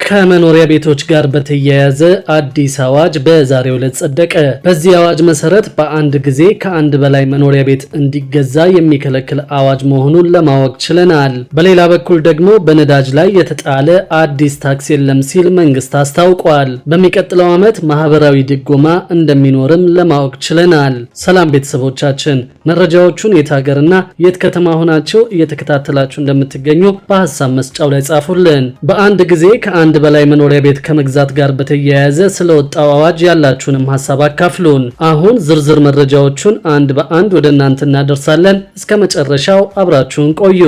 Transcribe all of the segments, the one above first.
ከመኖሪያ ቤቶች ጋር በተያያዘ አዲስ አዋጅ በዛሬው ዕለት ጸደቀ። በዚህ አዋጅ መሰረት በአንድ ጊዜ ከአንድ በላይ መኖሪያ ቤት እንዲገዛ የሚከለክል አዋጅ መሆኑን ለማወቅ ችለናል። በሌላ በኩል ደግሞ በነዳጅ ላይ የተጣለ አዲስ ታክስ የለም ሲል መንግስት አስታውቋል። በሚቀጥለው ዓመት ማህበራዊ ድጎማ እንደሚኖርም ለማወቅ ችለናል። ሰላም ቤተሰቦቻችን፣ መረጃዎቹን የት ሀገርና የት ከተማ ሆናችሁ እየተከታተላችሁ እንደምትገኙ በሐሳብ መስጫው ላይ ጻፉልን። በአንድ ጊዜ ከአንድ በላይ መኖሪያ ቤት ከመግዛት ጋር በተያያዘ ስለወጣው አዋጅ ያላችሁንም ሐሳብ አካፍሉን። አሁን ዝርዝር መረጃዎቹን አንድ በአንድ ወደ እናንተ እናደርሳለን። እስከ መጨረሻው አብራችሁን ቆዩ።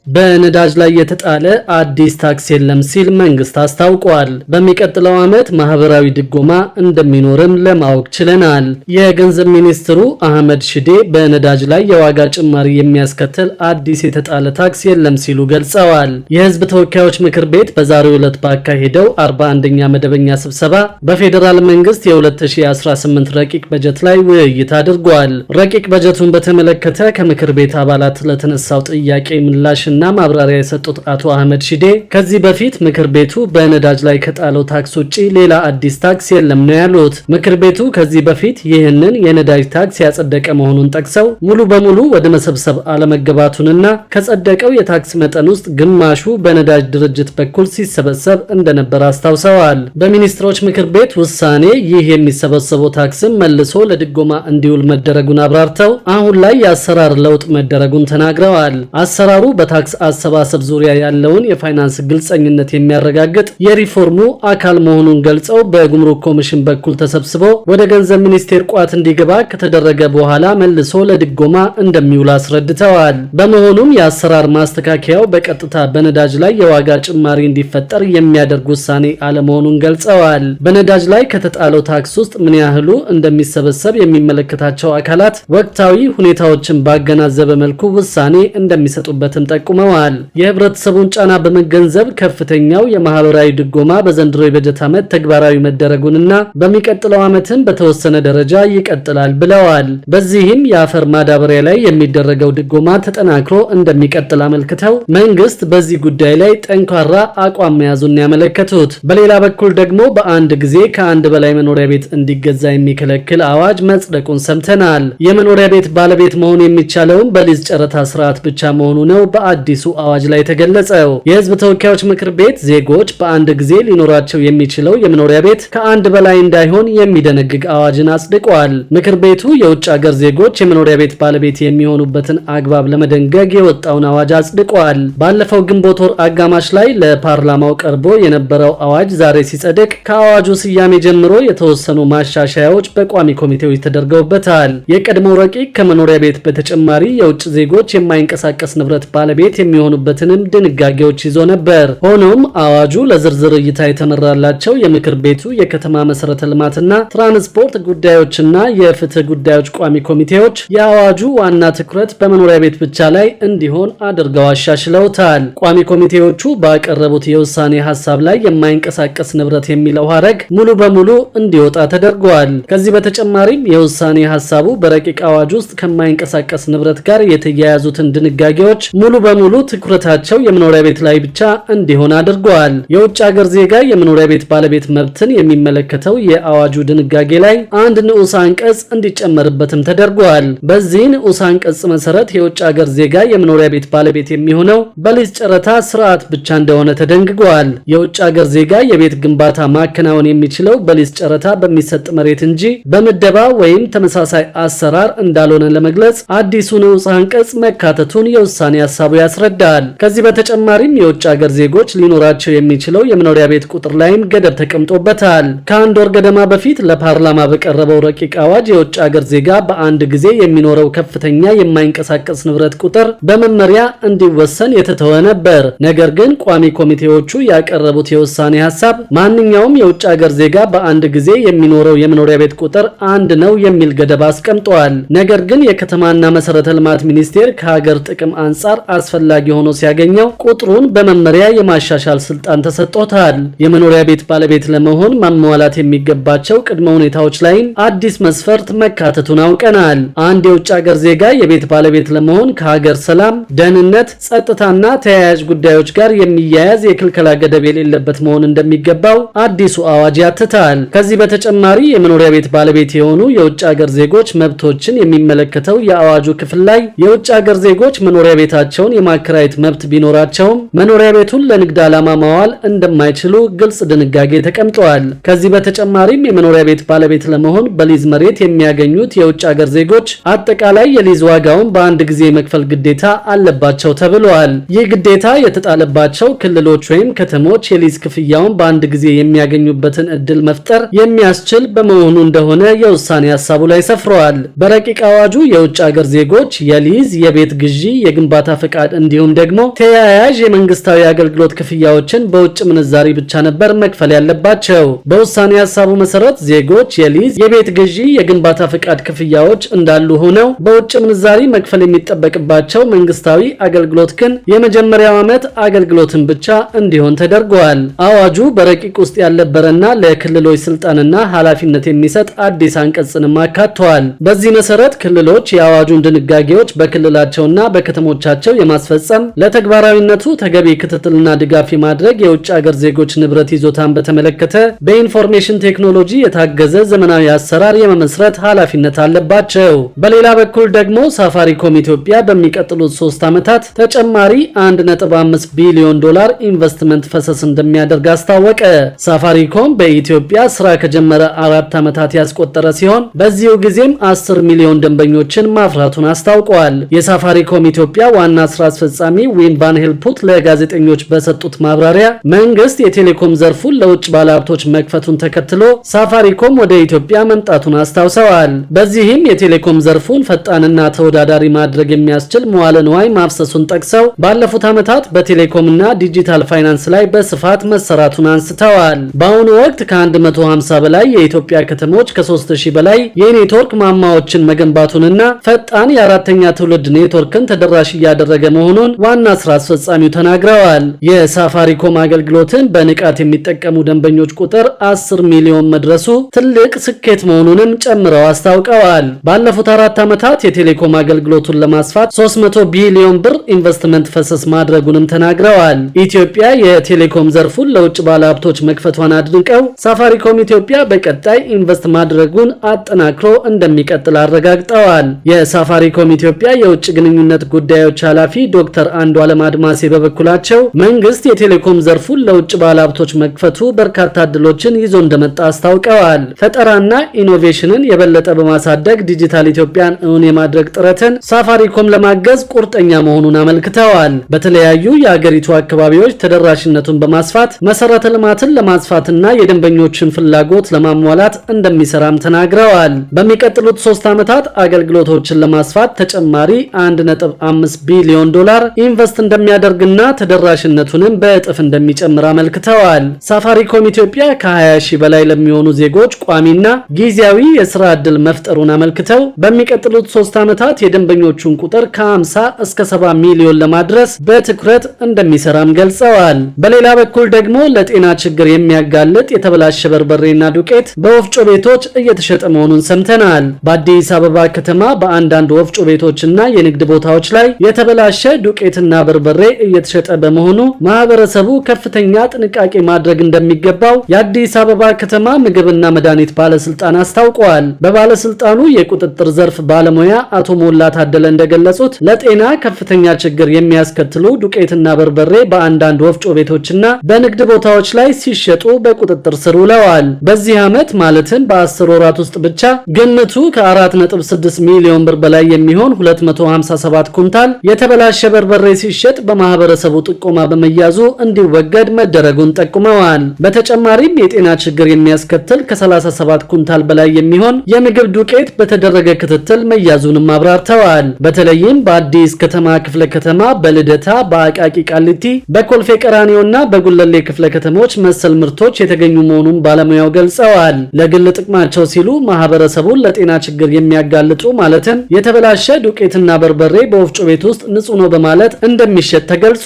በነዳጅ ላይ የተጣለ አዲስ ታክስ የለም ሲል መንግስት አስታውቋል። በሚቀጥለው ዓመት ማህበራዊ ድጎማ እንደሚኖርም ለማወቅ ችለናል። የገንዘብ ሚኒስትሩ አህመድ ሽዴ በነዳጅ ላይ የዋጋ ጭማሪ የሚያስከትል አዲስ የተጣለ ታክስ የለም ሲሉ ገልጸዋል። የህዝብ ተወካዮች ምክር ቤት በዛሬው ዕለት ባካሄደው 41ኛ መደበኛ ስብሰባ በፌዴራል መንግስት የ2018 ረቂቅ በጀት ላይ ውይይት አድርጓል። ረቂቅ በጀቱን በተመለከተ ከምክር ቤት አባላት ለተነሳው ጥያቄ ምላሽ እና ማብራሪያ የሰጡት አቶ አህመድ ሺዴ ከዚህ በፊት ምክር ቤቱ በነዳጅ ላይ ከጣለው ታክስ ውጪ ሌላ አዲስ ታክስ የለም ነው ያሉት። ምክር ቤቱ ከዚህ በፊት ይህንን የነዳጅ ታክስ ያጸደቀ መሆኑን ጠቅሰው ሙሉ በሙሉ ወደ መሰብሰብ አለመገባቱንና ከጸደቀው የታክስ መጠን ውስጥ ግማሹ በነዳጅ ድርጅት በኩል ሲሰበሰብ እንደነበር አስታውሰዋል። በሚኒስትሮች ምክር ቤት ውሳኔ ይህ የሚሰበሰበው ታክስም መልሶ ለድጎማ እንዲውል መደረጉን አብራርተው አሁን ላይ የአሰራር ለውጥ መደረጉን ተናግረዋል። አሰራሩ በታክስ አሰባሰብ ዙሪያ ያለውን የፋይናንስ ግልጸኝነት የሚያረጋግጥ የሪፎርሙ አካል መሆኑን ገልጸው በጉምሩክ ኮሚሽን በኩል ተሰብስቦ ወደ ገንዘብ ሚኒስቴር ቋት እንዲገባ ከተደረገ በኋላ መልሶ ለድጎማ እንደሚውል አስረድተዋል። በመሆኑም የአሰራር ማስተካከያው በቀጥታ በነዳጅ ላይ የዋጋ ጭማሪ እንዲፈጠር የሚያደርግ ውሳኔ አለመሆኑን ገልጸዋል። በነዳጅ ላይ ከተጣለው ታክስ ውስጥ ምን ያህሉ እንደሚሰበሰብ የሚመለከታቸው አካላት ወቅታዊ ሁኔታዎችን ባገናዘበ መልኩ ውሳኔ እንደሚሰጡበትም ጠቁመዋል። የህብረተሰቡን ጫና በመገንዘብ ከፍተኛው የማህበራዊ ድጎማ በዘንድሮ የበጀት ዓመት ተግባራዊ መደረጉንና በሚቀጥለው ዓመትም በተወሰነ ደረጃ ይቀጥላል ብለዋል። በዚህም የአፈር ማዳበሪያ ላይ የሚደረገው ድጎማ ተጠናክሮ እንደሚቀጥል አመልክተው መንግስት በዚህ ጉዳይ ላይ ጠንካራ አቋም መያዙን ያመለከቱት። በሌላ በኩል ደግሞ በአንድ ጊዜ ከአንድ በላይ መኖሪያ ቤት እንዲገዛ የሚከለክል አዋጅ መጽደቁን ሰምተናል። የመኖሪያ ቤት ባለቤት መሆን የሚቻለውም በሊዝ ጨረታ ስርዓት ብቻ መሆኑ ነው በአዲሱ አዋጅ ላይ ተገለጸው። የህዝብ ተወካዮች ምክር ቤት ዜጎች በአንድ ጊዜ ሊኖራቸው የሚችለው የመኖሪያ ቤት ከአንድ በላይ እንዳይሆን የሚደነግግ አዋጅን አጽድቋል። ምክር ቤቱ የውጭ ሀገር ዜጎች የመኖሪያ ቤት ባለቤት የሚሆኑበትን አግባብ ለመደንገግ የወጣውን አዋጅ አጽድቋል። ባለፈው ግንቦት ወር አጋማሽ ላይ ለፓርላማው ቀርቦ የነበረው አዋጅ ዛሬ ሲጸድቅ ከአዋጁ ስያሜ ጀምሮ የተወሰኑ ማሻሻያዎች በቋሚ ኮሚቴዎች ተደርገውበታል። የቀድሞው ረቂቅ ከመኖሪያ ቤት በተጨማሪ የውጭ ዜጎች የማይንቀሳቀስ ንብረት ባለቤት የሚሆኑበትንም ድንጋጌዎች ይዞ ነበር። ሆኖም አዋጁ ለዝርዝር እይታ የተመራላቸው የምክር ቤቱ የከተማ መሰረተ ልማትና ትራንስፖርት ጉዳዮችና የፍትህ ጉዳዮች ቋሚ ኮሚቴዎች የአዋጁ ዋና ትኩረት በመኖሪያ ቤት ብቻ ላይ እንዲሆን አድርገው አሻሽለውታል። ቋሚ ኮሚቴዎቹ ባቀረቡት የውሳኔ ሐሳብ ላይ የማይንቀሳቀስ ንብረት የሚለው ሐረግ ሙሉ በሙሉ እንዲወጣ ተደርጓል። ከዚህ በተጨማሪም የውሳኔ ሐሳቡ በረቂቅ አዋጅ ውስጥ ከማይንቀሳቀስ ንብረት ጋር የተያያዙትን ድንጋጌዎች ሙሉ በሙሉ ትኩረታቸው የመኖሪያ ቤት ላይ ብቻ እንዲሆን አድርጓል። የውጭ ሀገር ዜጋ የመኖሪያ ቤት ባለቤት መብትን የሚመለከተው የአዋጁ ድንጋጌ ላይ አንድ ንዑስ አንቀጽ እንዲጨመርበትም ተደርጓል። በዚህ ንዑስ አንቀጽ መሰረት የውጭ ሀገር ዜጋ የመኖሪያ ቤት ባለቤት የሚሆነው በሊዝ ጨረታ ስርዓት ብቻ እንደሆነ ተደንግጓል። የውጭ ሀገር ዜጋ የቤት ግንባታ ማከናወን የሚችለው በሊዝ ጨረታ በሚሰጥ መሬት እንጂ በምደባ ወይም ተመሳሳይ አሰራር እንዳልሆነ ለመግለጽ አዲሱ ንዑስ አንቀጽ መካተቱን የውሳኔ ሐሳቡ ያስረዳል። ከዚህ በተጨማሪም የውጭ ሀገር ዜጎች ሊኖራቸው የሚችለው የመኖሪያ ቤት ቁጥር ላይም ገደብ ተቀምጦበታል። ከአንድ ወር ገደማ በፊት ለፓርላማ በቀረበው ረቂቅ አዋጅ የውጭ ሀገር ዜጋ በአንድ ጊዜ የሚኖረው ከፍተኛ የማይንቀሳቀስ ንብረት ቁጥር በመመሪያ እንዲወሰን የተተወ ነበር። ነገር ግን ቋሚ ኮሚቴዎቹ ያቀረቡት የውሳኔ ሐሳብ ማንኛውም የውጭ ሀገር ዜጋ በአንድ ጊዜ የሚኖረው የመኖሪያ ቤት ቁጥር አንድ ነው የሚል ገደብ አስቀምጧል። ነገር ግን የከተማና መሰረተ ልማት ሚኒስቴር ከሀገር ጥቅም አንጻር አስፈላጊ አስፈላጊ ሆኖ ሲያገኘው ቁጥሩን በመመሪያ የማሻሻል ስልጣን ተሰጥቶታል። የመኖሪያ ቤት ባለቤት ለመሆን ማሟላት የሚገባቸው ቅድመ ሁኔታዎች ላይም አዲስ መስፈርት መካተቱን አውቀናል። አንድ የውጭ ሀገር ዜጋ የቤት ባለቤት ለመሆን ከሀገር ሰላም፣ ደህንነት፣ ጸጥታና ተያያዥ ጉዳዮች ጋር የሚያያዝ የክልከላ ገደብ የሌለበት መሆን እንደሚገባው አዲሱ አዋጅ ያትታል። ከዚህ በተጨማሪ የመኖሪያ ቤት ባለቤት የሆኑ የውጭ ሀገር ዜጎች መብቶችን የሚመለከተው የአዋጁ ክፍል ላይ የውጭ ሀገር ዜጎች መኖሪያ ቤታቸውን የማከራየት መብት ቢኖራቸውም መኖሪያ ቤቱን ለንግድ ዓላማ ማዋል እንደማይችሉ ግልጽ ድንጋጌ ተቀምጧል። ከዚህ በተጨማሪም የመኖሪያ ቤት ባለቤት ለመሆን በሊዝ መሬት የሚያገኙት የውጭ ሀገር ዜጎች አጠቃላይ የሊዝ ዋጋውን በአንድ ጊዜ መክፈል ግዴታ አለባቸው ተብሏል። ይህ ግዴታ የተጣለባቸው ክልሎች ወይም ከተሞች የሊዝ ክፍያውን በአንድ ጊዜ የሚያገኙበትን እድል መፍጠር የሚያስችል በመሆኑ እንደሆነ የውሳኔ ሀሳቡ ላይ ሰፍሯል። በረቂቅ አዋጁ የውጭ ሀገር ዜጎች የሊዝ፣ የቤት ግዢ፣ የግንባታ ፈቃድ እንዲሁም ደግሞ ተያያዥ የመንግስታዊ አገልግሎት ክፍያዎችን በውጭ ምንዛሪ ብቻ ነበር መክፈል ያለባቸው። በውሳኔ ሀሳቡ መሰረት ዜጎች የሊዝ፣ የቤት ግዢ፣ የግንባታ ፈቃድ ክፍያዎች እንዳሉ ሆነው በውጭ ምንዛሪ መክፈል የሚጠበቅባቸው መንግስታዊ አገልግሎት ግን የመጀመሪያው ዓመት አገልግሎትን ብቻ እንዲሆን ተደርጓል። አዋጁ በረቂቅ ውስጥ ያልነበረና ለክልሎች ስልጣንና ኃላፊነት የሚሰጥ አዲስ አንቀጽንም አካቷል። በዚህ መሰረት ክልሎች የአዋጁን ድንጋጌዎች በክልላቸውና በከተሞቻቸው የማስፈጸም ለተግባራዊነቱ ተገቢ ክትትልና ድጋፍ የማድረግ የውጭ ሀገር ዜጎች ንብረት ይዞታን በተመለከተ በኢንፎርሜሽን ቴክኖሎጂ የታገዘ ዘመናዊ አሰራር የመመስረት ኃላፊነት አለባቸው። በሌላ በኩል ደግሞ ሳፋሪኮም ኢትዮጵያ በሚቀጥሉት 3 ዓመታት ተጨማሪ 1.5 ቢሊዮን ዶላር ኢንቨስትመንት ፈሰስ እንደሚያደርግ አስታወቀ። ሳፋሪኮም በኢትዮጵያ ስራ ከጀመረ 4 ዓመታት ያስቆጠረ ሲሆን በዚሁ ጊዜም 10 ሚሊዮን ደንበኞችን ማፍራቱን አስታውቋል። የሳፋሪኮም ኢትዮጵያ ዋና ስራ አስፈጻሚ ዊም ቫን ሄልፑት ለጋዜጠኞች በሰጡት ማብራሪያ መንግስት የቴሌኮም ዘርፉን ለውጭ ባለሀብቶች መክፈቱን ተከትሎ ሳፋሪኮም ወደ ኢትዮጵያ መምጣቱን አስታውሰዋል። በዚህም የቴሌኮም ዘርፉን ፈጣንና ተወዳዳሪ ማድረግ የሚያስችል መዋለ ንዋይ ማፍሰሱን ጠቅሰው ባለፉት ዓመታት በቴሌኮምና ዲጂታል ፋይናንስ ላይ በስፋት መሰራቱን አንስተዋል። በአሁኑ ወቅት ከ150 በላይ የኢትዮጵያ ከተሞች ከ3000 በላይ የኔትወርክ ማማዎችን መገንባቱንና ፈጣን የአራተኛ ትውልድ ኔትወርክን ተደራሽ እያደረገ መሆኑን ዋና ስራ አስፈጻሚው ተናግረዋል። የሳፋሪኮም አገልግሎትን በንቃት የሚጠቀሙ ደንበኞች ቁጥር 10 ሚሊዮን መድረሱ ትልቅ ስኬት መሆኑንም ጨምረው አስታውቀዋል። ባለፉት 4 ዓመታት የቴሌኮም አገልግሎቱን ለማስፋት 300 ቢሊዮን ብር ኢንቨስትመንት ፈሰስ ማድረጉንም ተናግረዋል። ኢትዮጵያ የቴሌኮም ዘርፉን ለውጭ ባለሀብቶች መክፈቷን አድንቀው ሳፋሪኮም ኢትዮጵያ በቀጣይ ኢንቨስት ማድረጉን አጠናክሮ እንደሚቀጥል አረጋግጠዋል። የሳፋሪኮም ኢትዮጵያ የውጭ ግንኙነት ጉዳዮች ኃላፊ ዶክተር አንዱዓለም አድማሴ በበኩላቸው መንግስት የቴሌኮም ዘርፉን ለውጭ ባለሀብቶች መክፈቱ በርካታ እድሎችን ይዞ እንደመጣ አስታውቀዋል። ፈጠራና ኢኖቬሽንን የበለጠ በማሳደግ ዲጂታል ኢትዮጵያን እውን የማድረግ ጥረትን ሳፋሪኮም ለማገዝ ቁርጠኛ መሆኑን አመልክተዋል። በተለያዩ የአገሪቱ አካባቢዎች ተደራሽነቱን በማስፋት መሰረተ ልማትን ለማስፋትና የደንበኞችን ፍላጎት ለማሟላት እንደሚሰራም ተናግረዋል። በሚቀጥሉት 3 ዓመታት አገልግሎቶችን ለማስፋት ተጨማሪ 1.5 ቢሊዮን ዶላር ኢንቨስት እንደሚያደርግና ተደራሽነቱንም በእጥፍ እንደሚጨምር አመልክተዋል። ሳፋሪኮም ኢትዮጵያ ከ20 ሺህ በላይ ለሚሆኑ ዜጎች ቋሚና ጊዜያዊ የስራ ዕድል መፍጠሩን አመልክተው በሚቀጥሉት 3 ዓመታት የደንበኞቹን ቁጥር ከ50 እስከ 70 ሚሊዮን ለማድረስ በትኩረት እንደሚሰራም ገልጸዋል። በሌላ በኩል ደግሞ ለጤና ችግር የሚያጋልጥ የተበላሸ በርበሬና ዱቄት በወፍጮ ቤቶች እየተሸጠ መሆኑን ሰምተናል። በአዲስ አበባ ከተማ በአንዳንድ ወፍጮ ቤቶችና የንግድ ቦታዎች ላይ የተበላሸ ዱቄትና በርበሬ እየተሸጠ በመሆኑ ማህበረሰቡ ከፍተኛ ጥንቃቄ ማድረግ እንደሚገባው የአዲስ አበባ ከተማ ምግብና መድኃኒት ባለስልጣን አስታውቀዋል። በባለስልጣኑ የቁጥጥር ዘርፍ ባለሙያ አቶ ሞላ ታደለ እንደገለጹት ለጤና ከፍተኛ ችግር የሚያስከትሉ ዱቄትና በርበሬ በአንዳንድ ወፍጮ ቤቶችና በንግድ ቦታዎች ላይ ሲሸጡ በቁጥጥር ስር ውለዋል። በዚህ ዓመት ማለትም በ10 ወራት ውስጥ ብቻ ግምቱ ከ4.6 ሚሊዮን ብር በላይ የሚሆን 257 ኩንታል የተበላሸ በርበሬ ሲሸጥ በማህበረሰቡ ጥቆማ በመያዙ እንዲወገድ መደረጉን ጠቁመዋል። በተጨማሪም የጤና ችግር የሚያስከትል ከ37 ኩንታል በላይ የሚሆን የምግብ ዱቄት በተደረገ ክትትል መያዙንም አብራርተዋል። በተለይም በአዲስ ከተማ ክፍለ ከተማ፣ በልደታ፣ በአቃቂ ቃሊቲ፣ በኮልፌ ቀራኒዮና በጉለሌ ክፍለ ከተሞች መሰል ምርቶች የተገኙ መሆኑን ባለሙያው ገልጸዋል። ለግል ጥቅማቸው ሲሉ ማህበረሰቡን ለጤና ችግር የሚያጋልጡ ማለትም የተበላሸ ዱቄትና በርበሬ በወፍጮ ቤት ውስጥ ንጹህ ነው በማለት እንደሚሸጥ ተገልጿል።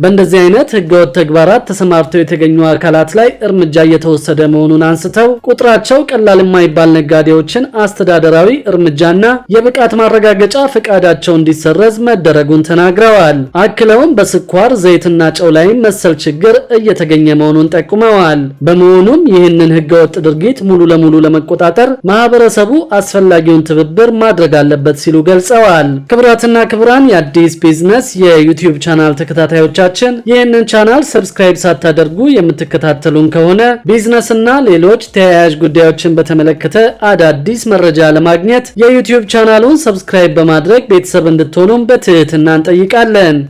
በእንደዚህ አይነት ህገወጥ ተግባራት ተሰማርተው የተገኙ አካላት ላይ እርምጃ እየተወሰደ መሆኑን አንስተው ቁጥራቸው ቀላል የማይባል ነጋዴዎችን አስተዳደራዊ እርምጃና የብቃት ማረጋገጫ ፈቃዳቸው እንዲሰረዝ መደረጉን ተናግረዋል። አክለውም በስኳር ዘይትና ጨው ላይ መሰል ችግር እየተገኘ መሆኑን ጠቁመዋል። በመሆኑም ይህንን ህገወጥ ድርጊት ሙሉ ለሙሉ ለመቆጣጠር ማህበረሰቡ አስፈላጊውን ትብብር ማድረግ አለበት ሲሉ ገልጸዋል። ክቡራትና ክቡራን የአዲስ ቢዝነስ የዩቲዩብ ቻናል ተከታታዮቻችን ይህንን ቻናል ሰብስክራይብ ሳታደርጉ የምትከታተሉን ከሆነ ቢዝነስና ሌሎች ተያያዥ ጉዳዮችን በተመለከተ አዳዲስ መረጃ ለማግኘት የዩቲዩብ ቻናሉን ሰብስክራይብ በማድረግ ቤተሰብ እንድትሆኑም በትህትና እንጠይቃለን።